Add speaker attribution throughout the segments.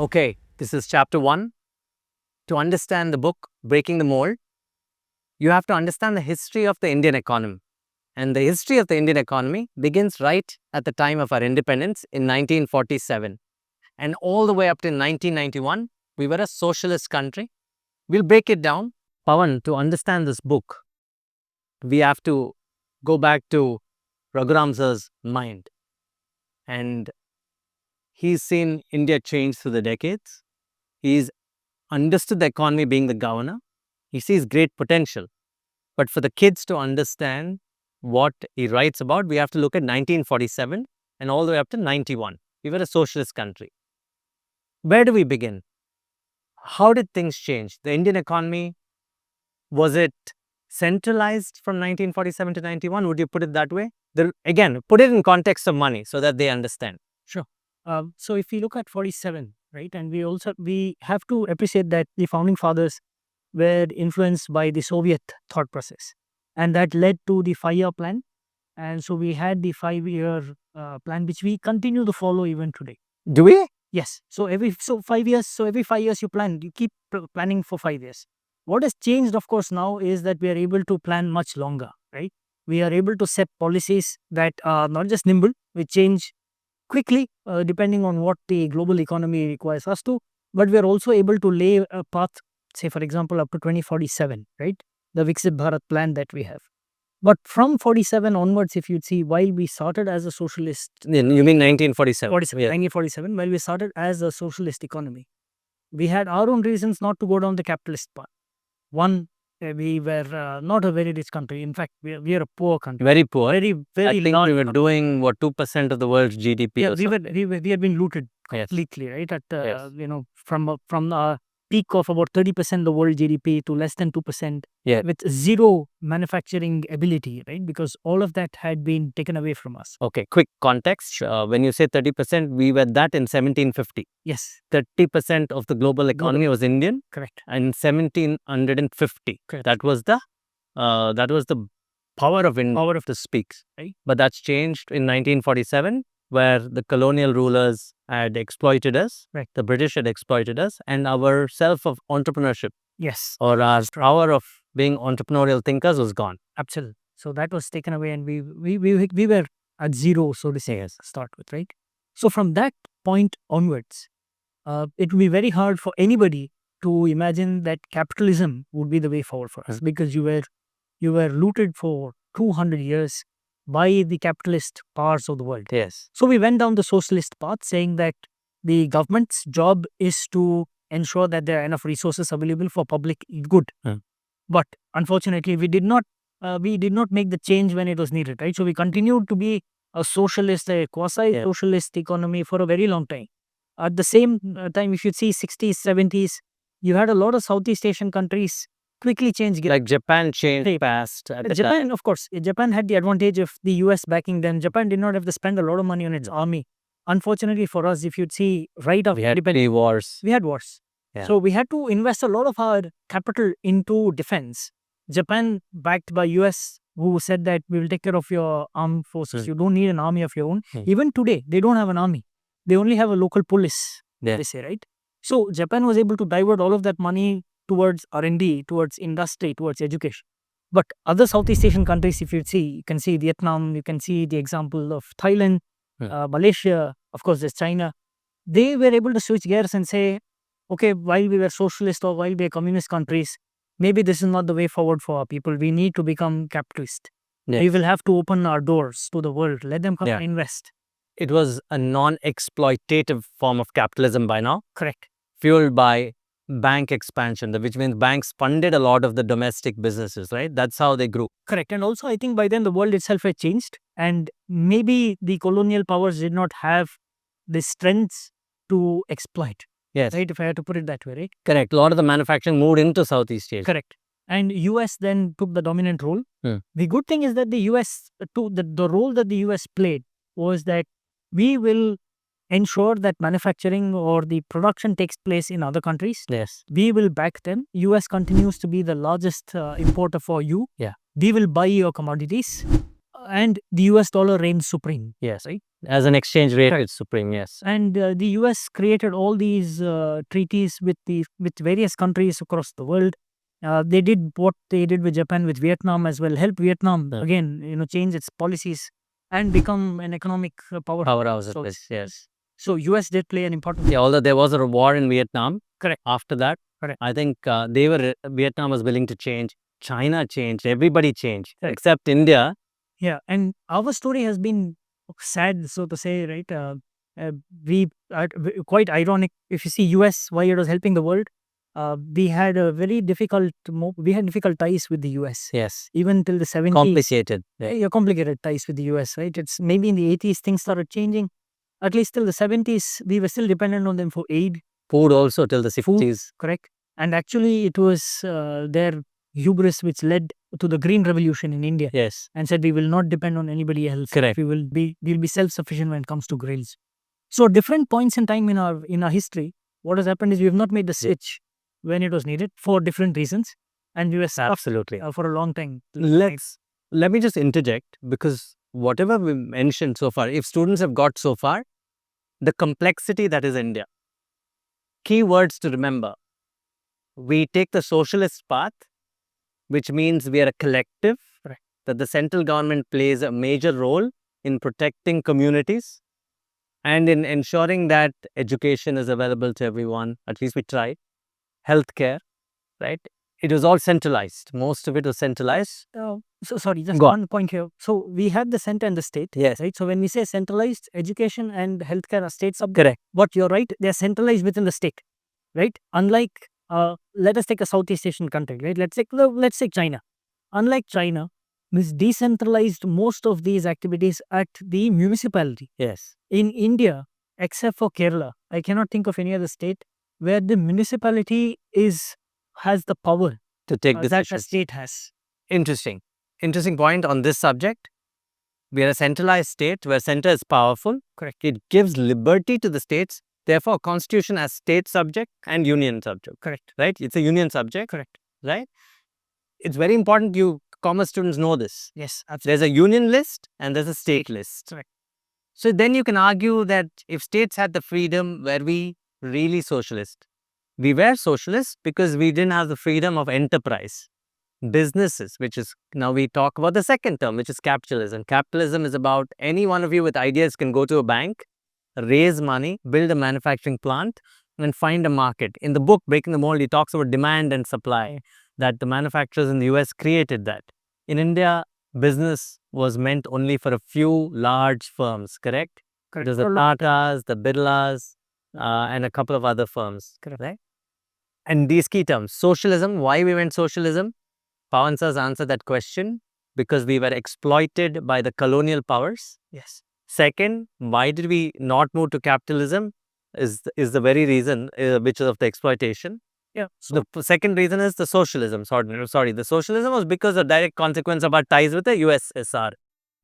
Speaker 1: Okay, this is chapter 1. To understand the book, Breaking the Mold, you have to understand the history of the Indian economy. And the history of the Indian economy begins right at the time of our independence in 1947. And all the way up to 1991, we were a socialist country. We'll break it down. Pavan, to understand this book, we have to go back to Raghuram's mind. And he's seen India change through the decades. He's understood the economy being the governor. He sees great potential. But for the kids to understand what he writes about, we have to look at 1947 and all the way up to 91. We were a socialist country. Where do we begin? How did things change? The Indian economy, was it centralized from 1947 to 91? Would you put it that way? Again, put it in context of money so that they understand.
Speaker 2: Sure. So if we look at 47, right, and we have to appreciate that the founding fathers were influenced by the Soviet thought process, and that led to the 5-year plan. And so we had the 5-year plan, which we continue to follow even today.
Speaker 1: Do we?
Speaker 2: Yes. So every 5 years, so every 5 years you plan, you keep planning for 5 years. What has changed, of course, now is that we are able to plan much longer, right? We are able to set policies that are not just nimble, we change quickly depending on what the global economy requires us to, but we are also able to lay a path, say for example, up to 2047, right? The Viksit Bharat plan that we have. But from 47 onwards, if you'd see, while we started as a socialist...
Speaker 1: You mean 1947?
Speaker 2: 1947, while we started as a socialist economy, we had our own reasons not to go down the capitalist path. One, we were not a very rich country. In fact, we are a poor country.
Speaker 1: Very poor.
Speaker 2: Very
Speaker 1: I think we were doing, 2% of the world's GDP?
Speaker 2: Yeah, we had been looted completely, right? At from a peak of about 30% of the world GDP to less than 2%, with zero manufacturing ability, right? Because all of that had been taken away from us.
Speaker 1: Okay, quick context. When you say 30%, we were that in 1750.
Speaker 2: Yes.
Speaker 1: 30% of the global economy was Indian.
Speaker 2: Correct.
Speaker 1: And 1750.
Speaker 2: Correct.
Speaker 1: That was the power of India.
Speaker 2: Power of
Speaker 1: the speaks.
Speaker 2: Right.
Speaker 1: But that's changed in 1947, where the colonial rulers had exploited us.
Speaker 2: Right.
Speaker 1: The British had exploited us, and our self of entrepreneurship,
Speaker 2: yes,
Speaker 1: or our power of being entrepreneurial thinkers was gone.
Speaker 2: Absolutely. So that was taken away, and we were at zero, so to say, as a start with, right? So from that point onwards, it would be very hard for anybody to imagine that capitalism would be the way forward for us, because you were looted for 200 years by the capitalist powers of the world.
Speaker 1: Yes.
Speaker 2: So we went down the socialist path, saying that the government's job is to ensure that there are enough resources available for public good. But unfortunately, we did not make the change when it was needed, right? So we continued to be a socialist, a quasi-socialist economy for a very long time. At the same time, if you see 60s, 70s, you had a lot of Southeast Asian countries quickly change.
Speaker 1: Like Japan changed fast.
Speaker 2: Japan, of course. Japan had the advantage of the US backing them. Japan did not have to spend a lot of money on its army. Unfortunately for us, if you'd see right after
Speaker 1: independence, wars.
Speaker 2: We had wars. Yeah. So we had to invest a lot of our capital into defense. Japan, backed by US, who said that we will take care of your armed forces. You don't need an army of your own. Even today, they don't have an army. They only have a local police, they say, right? So Japan was able to divert all of that money towards R&D, towards industry, towards education. But other Southeast Asian countries, if you see, you can see Vietnam, you can see the example of Thailand, Malaysia, of course there's China. They were able to switch gears and say, okay, while we were socialist or while we are communist countries, maybe this is not the way forward for our people. We need to become capitalist. We will have to open our doors to the world. Let them come and invest.
Speaker 1: It was a non-exploitative form of capitalism by now.
Speaker 2: Correct.
Speaker 1: Fueled by bank expansion, which means banks funded a lot of the domestic businesses, right? That's how they grew.
Speaker 2: Correct. And also, I think by then the world itself had changed, and maybe the colonial powers did not have the strengths to exploit.
Speaker 1: Yes.
Speaker 2: Right, if I had to put it that way, right?
Speaker 1: Correct. A lot of the manufacturing moved into Southeast Asia.
Speaker 2: Correct. And US then took the dominant role. The good thing is that the US, the role that the US played was that we will ensure that manufacturing or the production takes place in other countries.
Speaker 1: Yes.
Speaker 2: We will back them. US continues to be the largest importer for you.
Speaker 1: Yeah.
Speaker 2: We will buy your commodities. and the US dollar reigned supreme.
Speaker 1: Yes.
Speaker 2: Right.
Speaker 1: As an exchange rate,
Speaker 2: Correct.
Speaker 1: it's supreme. Yes.
Speaker 2: And the US created all these treaties with various countries across the world. They did what they did with Japan, with Vietnam as well, help Vietnam
Speaker 1: Yeah.
Speaker 2: again, change its policies and become an economic powerhouse.
Speaker 1: Powerhouse at
Speaker 2: So,
Speaker 1: least. Yes.
Speaker 2: so US did play an important
Speaker 1: Yeah. Although there was a war in Vietnam.
Speaker 2: Correct.
Speaker 1: After that,
Speaker 2: Correct.
Speaker 1: I think Vietnam was willing to change. China changed. Everybody changed
Speaker 2: Correct.
Speaker 1: except India.
Speaker 2: Yeah, and our story has been sad, so to say, right? We are quite ironic. If you see US, why it was helping the world, we had a very difficult. We had difficult ties with the US.
Speaker 1: Yes.
Speaker 2: Even till the 70s.
Speaker 1: Complicated.
Speaker 2: Yeah, complicated ties with the US, right? It's maybe in the 80s things started changing. At least till the 70s, we were still dependent on them for aid.
Speaker 1: Food also till the
Speaker 2: Food,
Speaker 1: 60s.
Speaker 2: correct. And actually, it was their hubris which led to the Green Revolution in India.
Speaker 1: Yes.
Speaker 2: And said we will not depend on anybody else.
Speaker 1: Correct.
Speaker 2: We'll be self-sufficient when it comes to grains. So different points in time in our history, what has happened is we have not made the switch when it was needed for different reasons, and we were stuck
Speaker 1: Absolutely.
Speaker 2: for a long time.
Speaker 1: Let me just interject, because whatever we mentioned so far, if students have got so far, the complexity that is India. Key words to remember. We take the socialist path, which means we are a collective,
Speaker 2: Right.
Speaker 1: that the central government plays a major role in protecting communities and in ensuring that education is available to everyone. At least we try. Healthcare, right? It was all centralized. Most of it was centralized.
Speaker 2: So sorry, just
Speaker 1: Go
Speaker 2: one point here. So we had the center and the state.
Speaker 1: Yes.
Speaker 2: Right. So when we say centralized, education and healthcare are state subjects.
Speaker 1: Correct.
Speaker 2: But you're right, they are centralized within the state. Right. Unlike let us take a Southeast Asian country. Right. Let's take China. Unlike China, this decentralized most of these activities at the municipality.
Speaker 1: Yes.
Speaker 2: In India, except for Kerala, I cannot think of any other state where the municipality has the power
Speaker 1: To take
Speaker 2: that the
Speaker 1: decisions.
Speaker 2: state has.
Speaker 1: Interesting point on this subject. We are a centralized state where center is powerful.
Speaker 2: Correct.
Speaker 1: It gives liberty to the states. Therefore, constitution as state subject and union subject.
Speaker 2: Correct.
Speaker 1: Right? It's a union subject.
Speaker 2: Correct.
Speaker 1: Right? It's very important you commerce students know this.
Speaker 2: Yes, absolutely.
Speaker 1: There's a union list and there's a state list.
Speaker 2: Correct.
Speaker 1: So then you can argue that if states had the freedom, were we really socialist? We were socialist because we didn't have the freedom of enterprise. Businesses, which is, now we talk about the second term, which is capitalism. Capitalism is about any one of you with ideas can go to a bank, raise money, build a manufacturing plant, and find a market. In the book, Breaking the Mold, he talks about demand and supply, that the manufacturers in the US created that. In India, business was meant only for a few large firms, correct?
Speaker 2: Correct.
Speaker 1: It was the Tatas, the Birlas, and a couple of other firms.
Speaker 2: Correct.
Speaker 1: Right? And these key terms, socialism, why we went socialism? Pavan sir's answered that question, because we were exploited by the colonial powers.
Speaker 2: Yes.
Speaker 1: Second, why did we not move to capitalism? Is the very reason, which is of the exploitation.
Speaker 2: Yeah.
Speaker 1: So the second reason is the socialism. Sorry, the socialism was because of direct consequence of our ties with the USSR,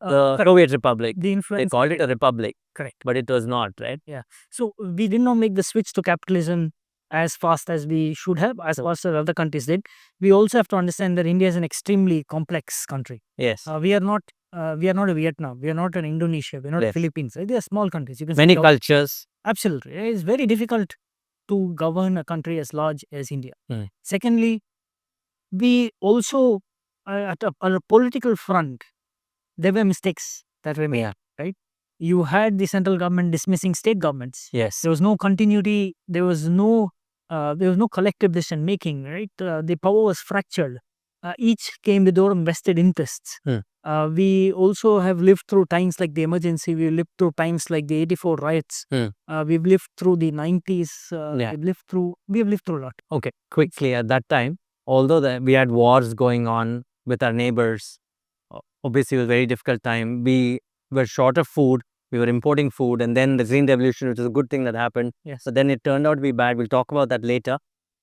Speaker 1: the Soviet Republic.
Speaker 2: The influence.
Speaker 1: They called it a republic.
Speaker 2: Correct.
Speaker 1: But it was not, right?
Speaker 2: Yeah. So we did not make the switch to capitalism as fast as we should have, as fast as other countries did. We also have to understand that India is an extremely complex country.
Speaker 1: Yes.
Speaker 2: We are not a Vietnam. We are not an Indonesia. We are not
Speaker 1: Yes.
Speaker 2: Philippines. Right? They are small countries. You can
Speaker 1: Many
Speaker 2: see
Speaker 1: cultures.
Speaker 2: Absolutely. It's very difficult to govern a country as large as India.
Speaker 1: Mm.
Speaker 2: Secondly, we also, at a political front, there were mistakes that were made.
Speaker 1: Yeah.
Speaker 2: Right? You had the central government dismissing state governments.
Speaker 1: Yes.
Speaker 2: There was no continuity. There was no collective decision making. Right? The power was fractured. Each came with their own vested interests. We also have lived through times like the emergency. We lived through times like the 84 riots. We've lived through the 90s. We have lived through a lot.
Speaker 1: Okay, quickly at that time, although we had wars going on with our neighbors, obviously it was a very difficult time. We were short of food. We were importing food, and then the Green Revolution, which is a good thing that happened.
Speaker 2: Yes.
Speaker 1: But then it turned out to be bad. We'll talk about that later.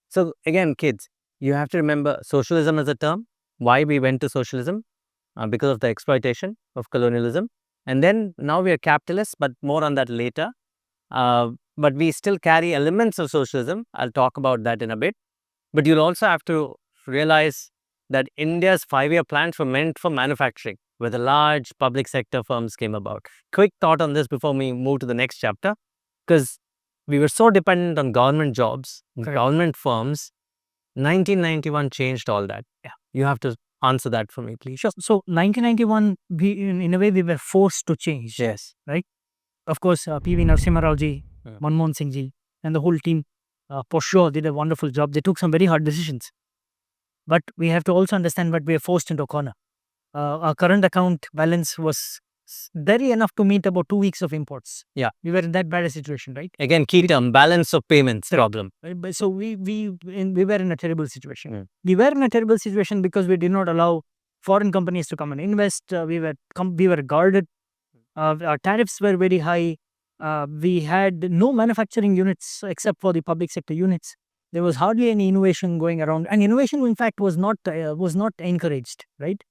Speaker 1: So again, kids, you have to remember socialism as a term. Why we went to socialism? Because of the exploitation of colonialism. And then now we are capitalists, but more on that later. But we still carry elements of socialism. I'll talk about that in a bit. But you'll also have to realize that India's 5-year plans were meant for manufacturing. where the large public sector firms came about. Quick thought on this before we move to the next chapter, because we were so dependent on government jobs, government firms. 1991 changed all that.
Speaker 2: Yeah.
Speaker 1: You have to answer that for me, please.
Speaker 2: Sure. So 1991, in a way, we were forced to change.
Speaker 1: Yes.
Speaker 2: Right? Of course, P.V. Narasimha Rao ji, Manmohan Singh ji, and the whole team for sure did a wonderful job. They took some very hard decisions. But we have to also understand that we are forced into a corner. Our current account balance was very enough to meet about 2 weeks of imports.
Speaker 1: Yeah.
Speaker 2: We were in that bad a situation, right?
Speaker 1: Again, key term, balance of payments problem.
Speaker 2: So we were in a terrible situation. We were in a terrible situation because we did not allow foreign companies to come and invest. We were guarded. Our tariffs were very high. We had no manufacturing units except for the public sector units. There was hardly any innovation going around, and innovation, in fact, was not encouraged. Right.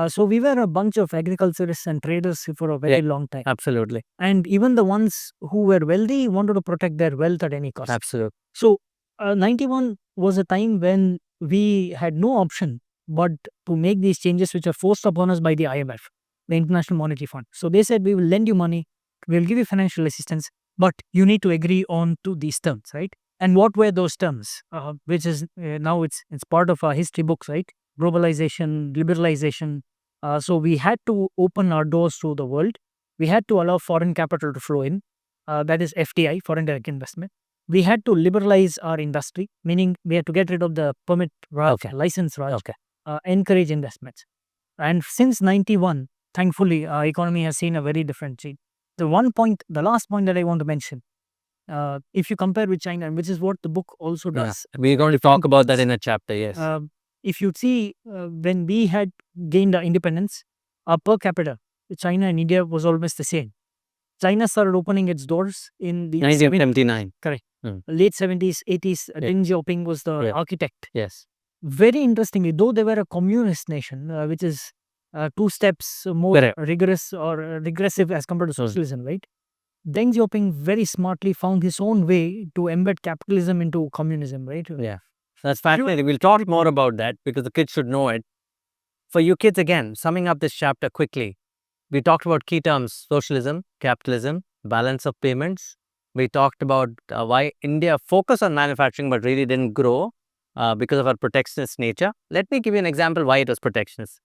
Speaker 2: So we were a bunch of agriculturists and traders for a very long time.
Speaker 1: Absolutely.
Speaker 2: And even the ones who were wealthy wanted to protect their wealth at any cost.
Speaker 1: Absolutely.
Speaker 2: So 91 was a time when we had no option but to make these changes which are forced upon us by the IMF, the International Monetary Fund. So they said, we will lend you money, we will give you financial assistance, but you need to agree on to these terms, right? And what were those terms? Which is now it's part of our history books, right? Globalization, liberalization. So we had to open our doors to the world. We had to allow foreign capital to flow in. That is FDI, foreign direct investment. We had to liberalize our industry, meaning we had to get rid of the permit Raj, license Raj, encourage investments. And since 91, thankfully, our economy has seen a very different change. The last point that I want to mention, if you compare with China, which is what the book also does.
Speaker 1: We're going to talk about that in a chapter, yes.
Speaker 2: If you see, when we had gained our independence, our per capita, China and India was almost the same. China started opening its doors in the
Speaker 1: 1979.
Speaker 2: Correct. Late 70s, 80s. Deng Xiaoping was the architect.
Speaker 1: Yes.
Speaker 2: Very interestingly, though they were a communist nation, which is 2 steps more rigorous or regressive as compared to socialism, right? Deng Xiaoping very smartly found his own way to embed capitalism into communism, right?
Speaker 1: Yeah. That's fascinating. We'll talk more about that because the kids should know it. For you kids, again, summing up this chapter quickly, we talked about key terms: socialism, capitalism, balance of payments. We talked about why India focused on manufacturing but really didn't grow because of our protectionist nature. Let me give you an example why it was protectionist.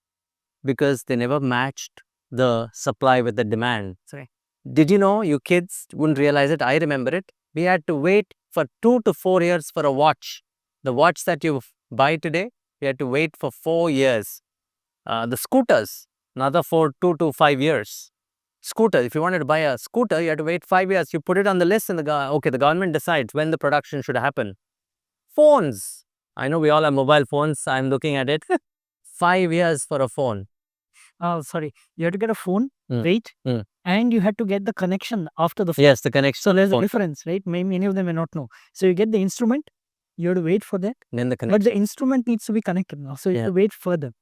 Speaker 1: Because they never matched the supply with the demand.
Speaker 2: Sorry.
Speaker 1: Did you know, you kids wouldn't realize it, I remember it, we had to wait for 2 to 4 years for a watch. The watch that you buy today, we had to wait for 4 years. The scooters, another 2 to 5 years. Scooter, if you wanted to buy a scooter, you had to wait 5 years. You put it on the list and the government decides when the production should happen. Phones. I know we all have mobile phones. I'm looking at it. 5 years for a phone.
Speaker 2: Sorry, you had to get a phone, wait, and you had to get the connection after the phone.
Speaker 1: Yes, the connection.
Speaker 2: So there's a difference, right? Many of them may not know. So you get the instrument, you have to wait for that.
Speaker 1: Then the connection.
Speaker 2: But the instrument needs to be connected now, so you have to wait further.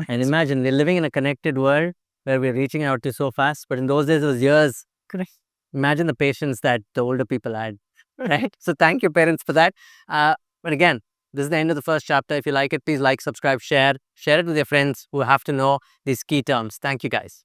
Speaker 1: And imagine, we're living in a connected world where we're reaching out to so fast, but in those days it was years.
Speaker 2: Correct.
Speaker 1: Imagine the patience that the older people had, right? So thank you, parents, for that. But again, this is the end of the first chapter. If you like it, please like, subscribe, share. Share it with your friends who have to know these key terms. Thank you, guys.